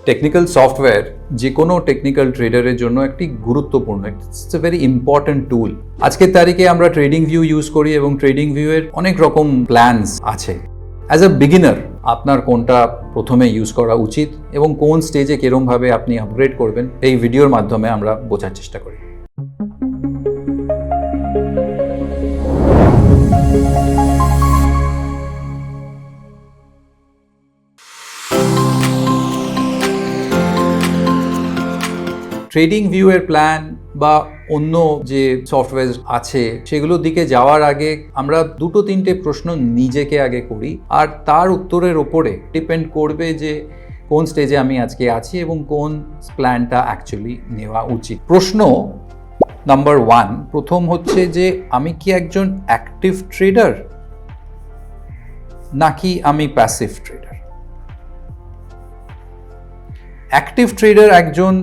Technical software যে কোনো technical ট্রেডারের জন্য একটি গুরুত্বপূর্ণ, ইটস এ ভেরি ইম্পর্টেন্ট টুল। আজকের তারিখে আমরা ট্রেডিং ভিউ ইউজ করি এবং ট্রেডিং ভিউয়ের অনেক রকম প্ল্যানস আছে। অ্যাজ আ বিগিনার আপনার কোনটা প্রথমে ইউজ করা উচিত এবং কোন স্টেজে কিরমভাবে আপনি আপগ্রেড করবেন, এই ভিডিওর মাধ্যমে আমরা বোঝার চেষ্টা করি। ট্রেডিং ভিউয়ের প্ল্যান বা অন্য যে সফটওয়্যার আছে সেগুলোর দিকে যাওয়ার আগে আমরা দুটো তিনটে প্রশ্ন নিজেকে আগে করি, আর তার উত্তরের ওপরে ডিপেন্ড করবে যে কোন স্টেজে আমি আজকে আছি এবং কোন প্ল্যানটা অ্যাকচুয়ালি নেওয়া উচিত। প্রশ্ন নাম্বার 1 প্রথম হচ্ছে যে আমি কি একজন অ্যাক্টিভ ট্রেডার নাকি আমি প্যাসিভ ট্রেডার। অ্যাক্টিভ ট্রেডার একজন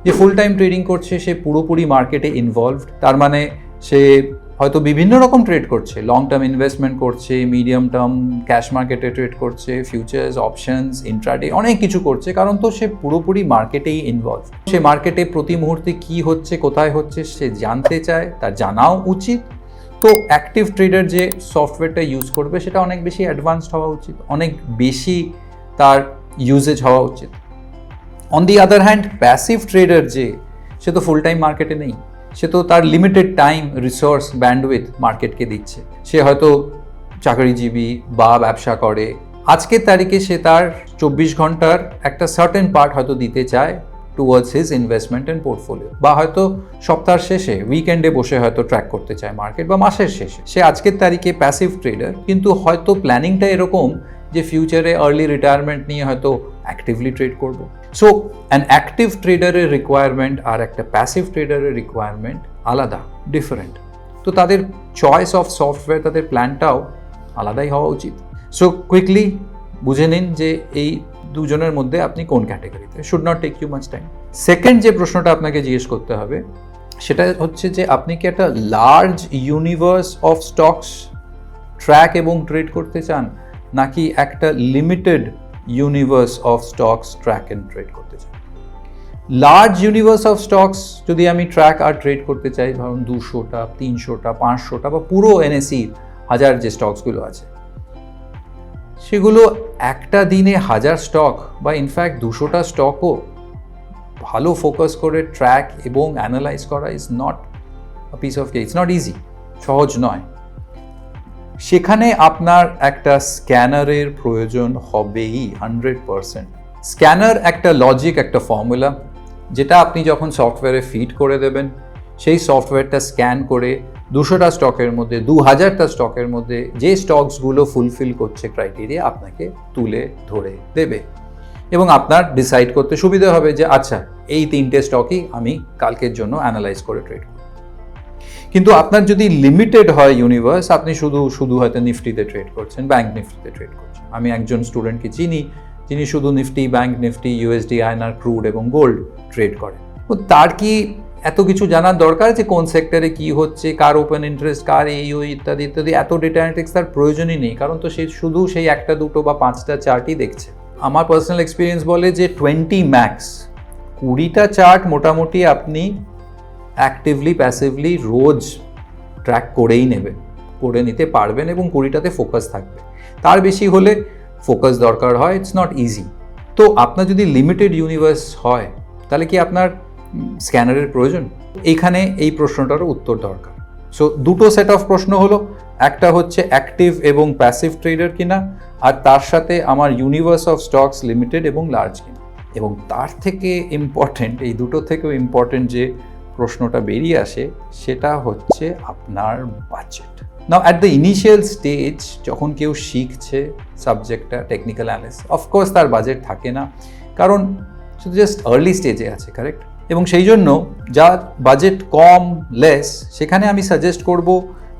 যে ফুল টাইম ট্রেডিং করছে, সে পুরোপুরি মার্কেটে ইনভলভড, তার মানে সে হয়তো বিভিন্ন রকম ট্রেড করছে, লং টার্ম ইনভেস্টমেন্ট করছে, মিডিয়াম টার্ম ক্যাশ মার্কেটে ট্রেড করছে, ফিউচার্স, অপশনস, ইন্ট্রাডে অনেক কিছু করছে, কারণ তো সে পুরোপুরি মার্কেটেই ইনভলভ। সে মার্কেটে প্রতি মুহূর্তে কি হচ্ছে, কোথায় হচ্ছে সে জানতে চায়, তার জানাও উচিত। তো অ্যাক্টিভ ট্রেডার যে সফটওয়্যারটা ইউজ করবে সেটা অনেক বেশি অ্যাডভান্সড হওয়া উচিত, অনেক বেশি তার ইউজেজ হওয়া উচিত। On the other hand passive trader যে, সে তো ফুল টাইম মার্কেটে নেই, সে তো তার লিমিটেড টাইম, রিসোর্স, ব্যান্ডউইথ মার্কেটকে দিচ্ছে। সে হয়তো চাকরিজীবী বা ব্যবসা করে, আজকের তারিখে সে তার 24 ঘন্টার একটা সার্টেন পার্ট হয়তো দিতে চায় towards his investment and portfolio, বা হয়তো সপ্তাহের শেষে উইকেন্ডে বসে হয়তো ট্র্যাক করতে চায় মার্কেট, বা মাসের শেষে। সে আজকের তারিখে প্যাসিভ ট্রেডার, কিন্তু হয়তো প্ল্যানিংটা এরকম যে ফিউচারে আর্লি রিটায়ারমেন্ট নিয়ে হয়তো অ্যাক্টিভলি ট্রেড করব। সো অ্যান অ্যাক্টিভ ট্রেডারের রিকোয়ারমেন্ট আর একটা প্যাসিভ ট্রেডারের রিকোয়ারমেন্ট আলাদা, ডিফারেন্ট। তো তাদের চয়েস অফ সফটওয়্যার, তাদের প্ল্যানটাও আলাদাই হওয়া উচিত। সো কুইকলি বুঝে নিন যে এই দুজনের মধ্যে আপনি কোন ক্যাটাগরিতে। Should not take you much time. Second যে প্রশ্নটা আপনাকে জিজ্ঞেস করতে হবে সেটা হচ্ছে যে আপনি কি একটা large universe of stocks track এবং ট্রেড করতে চান, নাকি একটা limited universe of stocks track and trade করতে চাই। লার্জ ইউনিভার্স অফ স্টকস যদি আমি ট্র্যাক আর ট্রেড করতে চাই, ধরুন 200টা, 300টা, 500টা বা পুরো NSE 1000 যে স্টকসগুলো আছে, সেগুলো একটা দিনে 1000 স্টক বা ইনফ্যাক্ট 200টা স্টকও ভালো ফোকাস করে ট্র্যাক এবং অ্যানালাইজ করা is not a piece of cake, it's not easy, সহজ নয়। সেখানে আপনার একটা স্ক্যানারের প্রয়োজন হবেই 100%। স্ক্যানার একটা লজিক, একটা ফর্মুলা, যেটা আপনি যখন সফটওয়্যারে ফিড করে দেবেন, সেই সফটওয়্যারটা স্ক্যান করে 200টা স্টকের মধ্যে, 2000টা স্টকের মধ্যে যে স্টকসগুলো ফুলফিল করছে ক্রাইটেরিয়া, আপনাকে তুলে ধরে দেবে এবং আপনার ডিসাইড করতে সুবিধা হবে যে আচ্ছা, এই 3টে স্টকই আমি কালকের জন্য অ্যানালাইজ করে ট্রেড করব। কিন্তু আপনার যদি লিমিটেড হয় ইউনিভার্স, আপনি শুধু হয়তো নিফটিতে ট্রেড করছেন, ব্যাংক নিফটিতে ট্রেড করছেন। আমি একজন স্টুডেন্টকে চিনি যিনি শুধু Nifty, bank Nifty, USD, INR, crude এবং গোল্ড ট্রেড করেন। তো তার কি এত কিছু জানার দরকার যে কোন সেক্টরে কি হচ্ছে, কার ওপেন ইন্টারেস্ট, কার ওই ইত্যাদি ইত্যাদি, এত ডেটা অ্যানালিটিক্স তার প্রয়োজনই নেই, কারণ তো সে শুধু সেই একটা, দুটো বা 5টা চার্টই দেখছে। আমার পার্সোনাল এক্সপিরিয়েন্স বলে যে 20 ম্যাক্স 20টা চার্ট মোটামুটি আপনি অ্যাক্টিভলি প্যাসিভলি রোজ ট্র্যাক করে নিতে পারবেন এবং 20টাতে ফোকাস থাকবে। তার বেশি হলে ফোকাস দরকার হয়, ইটস নট ইজি। তো আপনার যদি লিমিটেড ইউনিভার্স হয়, তাহলে কি আপনার স্ক্যানারের প্রয়োজন? এইখানে এই প্রশ্নটারও উত্তর দরকার। সো দুটো সেট অফ প্রশ্ন হলো, একটা হচ্ছে অ্যাক্টিভ এবং প্যাসিভ ট্রেডার কিনা, আর তার সাথে আমার ইউনিভার্স অফ স্টকস লিমিটেড এবং লার্জ কিনা। এবং তার থেকে ইম্পর্টেন্ট, এই দুটো থেকেও ইম্পর্টেন্ট যে প্রশ্নটা বেরিয়ে আসে সেটা হচ্ছে আপনার budget. Now at the initial stage, যখন কেউ শিখছে সাবজেক্টটা, টেকনিক্যাল অ্যানালিসিস, অফকোর্স তার বাজেট থাকে না, কারণ শুধু জাস্ট আর্লি স্টেজে আছে, কারেক্ট? এবং সেই জন্য যার বাজেট কম, লেস, সেখানে আমি সাজেস্ট করব,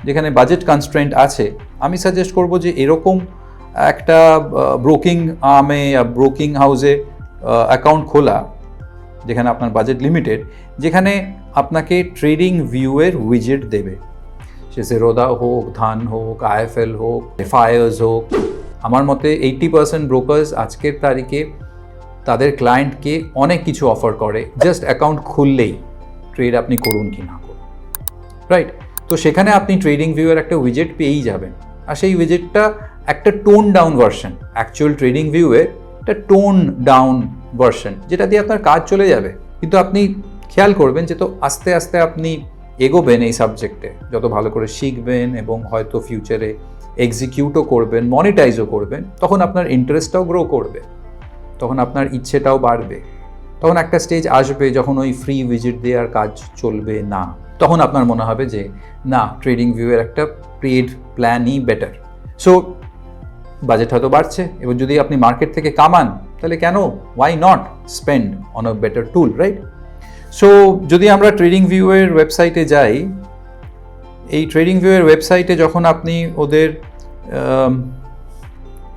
যেখানে বাজেট কনস্ট্রেন্ট আছে, আমি সাজেস্ট করব যে এরকম একটা ব্রোকিং হাউসে অ্যাকাউন্ট খোলা, যেখানে আপনার বাজেট লিমিটেড, যেখানে আপনাকে ট্রেডিং ভিউয়ের উইজেট দেবে, সে জেরোদা হোক, ধান হোক, IFL হোক, ফায়ার্স হোক। আমার মতে 80% ব্রোকার্স আজকের তারিখে তাদের ক্লায়েন্টকে অনেক কিছু অফার করে, জাস্ট অ্যাকাউন্ট খুললেই ট্রেড আপনি করুন কি না করুন, রাইট? তো সেখানে আপনি ট্রেডিং ভিউয়ের একটা উইজেট পেয়েই যাবেন, আর সেই উইজেটটা একটা tone down version, actual trading ভিউয়ের একটা টোন ডাউন ভার্সন, যেটা দিয়ে আপনার কাজ চলে যাবে। কিন্তু আপনি খেয়াল করবেন যে তো আস্তে আস্তে আপনি এগোবেন এই সাবজেক্টে, যত ভালো করে শিখবেন এবং হয়তো ফিউচারে এক্সিকিউটও করবেন, মনিটাইজও করবেন, তখন আপনার ইন্টারেস্টটাও গ্রো করবে, তখন আপনার ইচ্ছেটাও বাড়বে। তখন একটা স্টেজ আসবে যখন ওই ফ্রি ভিজিট দিয়ে আর কাজ চলবে না, তখন আপনার মনে হবে যে না, ট্রেডিং ভিউয়ের একটা পেড প্ল্যানই বেটার। সো বাজেট হয়তো বাড়ছে, এবার যদি আপনি মার্কেট থেকে কামান, তাহলে কেন, why not spend on a better tool, right? So যদি আমরা ট্রেডিং ভিউয়ের ওয়েবসাইটে যাই, এই ট্রেডিং ভিউয়ের ওয়েবসাইটে যখন আপনি ওদের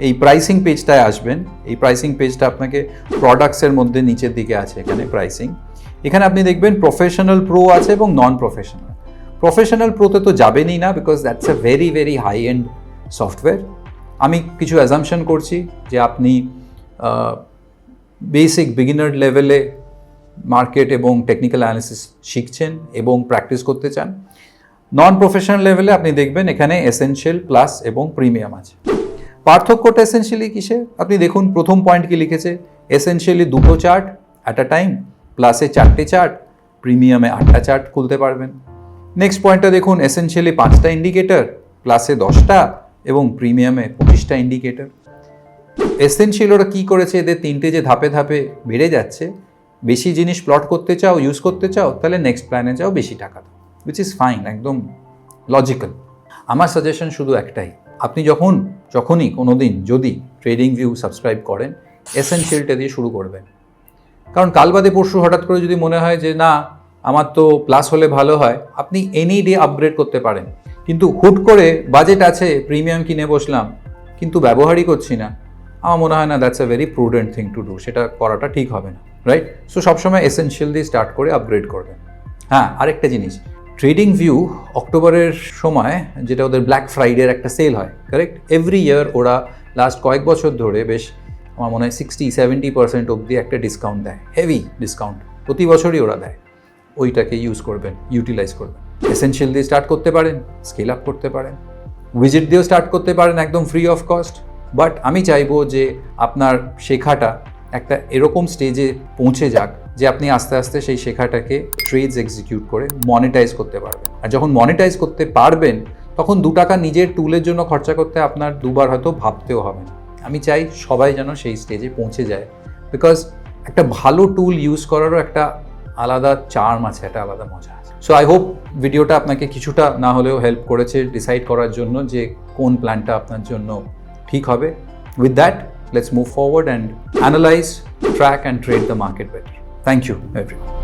এই প্রাইসিং পেজটায় আসবেন, এই প্রাইসিং পেজটা আপনাকে প্রোডাক্টসের মধ্যে নিচের দিকে আছে, এখানে প্রাইসিং, এখানে আপনি দেখবেন প্রফেশনাল প্রো আছে এবং নন প্রফেশনাল। প্রফেশনাল প্রোতে তো যাবেনই না, because that's a very very high end software. আমি কিছু অ্যাজাম্পশন করছি যে আপনি বেসিক বিগিনার লেভেলে মার্কেট এবং টেকনিক্যাল অ্যানালিসিস শিখছেন এবং প্র্যাকটিস করতে চান। নন প্রফেশনাল লেভেলে আপনি দেখবেন এখানে এসেনশিয়াল, প্লাস এবং প্রিমিয়াম আছে। পার্থক্যটা এসেনশিয়ালি কিসে? আপনি দেখুন প্রথম পয়েন্ট কি লিখেছে, এসেনশিয়ালি 2টো চার্ট অ্যাট আ টাইম, প্লাসে 4টে চার্ট, প্রিমিয়ামে 8টা চার্ট খুলতে পারবেন। নেক্সট পয়েন্টটা দেখুন, এসেনশিয়ালি 5টা ইন্ডিকেটর, প্লাসে 10টা এবং প্রিমিয়ামে 25টা ইন্ডিকেটর। এসেনশিয়াল ওরা কী করেছে, এদের 3টে যে ধাপে ধাপে বেড়ে যাচ্ছে, বেশি জিনিস প্লট করতে চাও, ইউজ করতে চাও, তাহলে নেক্সট প্ল্যানে যাও, বেশি টাকা দাও, উইচ ইজ ফাইন, একদম লজিক্যাল। আমার সাজেশন শুধু একটাই, আপনি যখনই কোনো দিন যদি ট্রেডিং ভিউ সাবস্ক্রাইব করেন, এসেনশিয়ালটা দিয়ে শুরু করবেন। কারণ কাল বাদে পরশু হঠাৎ করে যদি মনে হয় যে না, আমার তো প্লাস হলে ভালো হয়, আপনি এনি ডে আপগ্রেড করতে পারেন। কিন্তু হুট করে বাজেট আছে, প্রিমিয়াম কিনে বসলাম, কিন্তু ব্যবহারই করছি না, আমার মনে হয় না that's a very prudent thing to do, সেটা করাটা ঠিক হবে না, রাইট? সো সবসময় এসেনশিয়াল দিয়ে স্টার্ট করে আপগ্রেড করবেন। হ্যাঁ, আরেকটা জিনিস, ট্রেডিং ভিউ অক্টোবরের সময়, যেটা ওদের ব্ল্যাক ফ্রাইডের একটা সেল হয়, কারেক্ট? এভরি ইয়ার ওরা লাস্ট কয়েক বছর ধরে বেশ, আমার মনে হয় 60-70% অবধি একটা ডিসকাউন্ট দেয়, হেভি ডিসকাউন্ট প্রতি বছরই ওরা দেয়। ওইটাকে ইউজ করবেন, ইউটিলাইজ করবেন। এসেনশিয়াল দিয়ে স্টার্ট করতে পারেন, স্কেল আপ করতে পারেন, উইজেট দিয়েও স্টার্ট করতে পারেন একদম ফ্রি অফ কস্ট। বাট আমি চাইবো যে আপনার শেখাটা একটা এরকম স্টেজে পৌঁছে যাক যে আপনি আস্তে আস্তে সেই শেখাটাকে ট্রেডস এক্সিকিউট করে মনিটাইজ করতে পারবেন। আর যখন মনিটাইজ করতে পারবেন, তখন 2 টাকা নিজের টুলের জন্য খরচা করতে আপনার দুবার হয়তো ভাবতেও হবে না। আমি চাই সবাই যেন সেই স্টেজে পৌঁছে যায়, বিকজ একটা ভালো টুল ইউজ করারও একটা আলাদা চার্ম আছে, একটা আলাদা মজা আছে। সো আই হোপ ভিডিওটা আপনাকে কিছুটা না হলেও হেল্প করেছে ডিসাইড করার জন্য যে কোন প্ল্যানটা আপনার জন্য ঠিক হবে। With that, let's move forward and analyze, track and trade the market better. Thank you, everyone.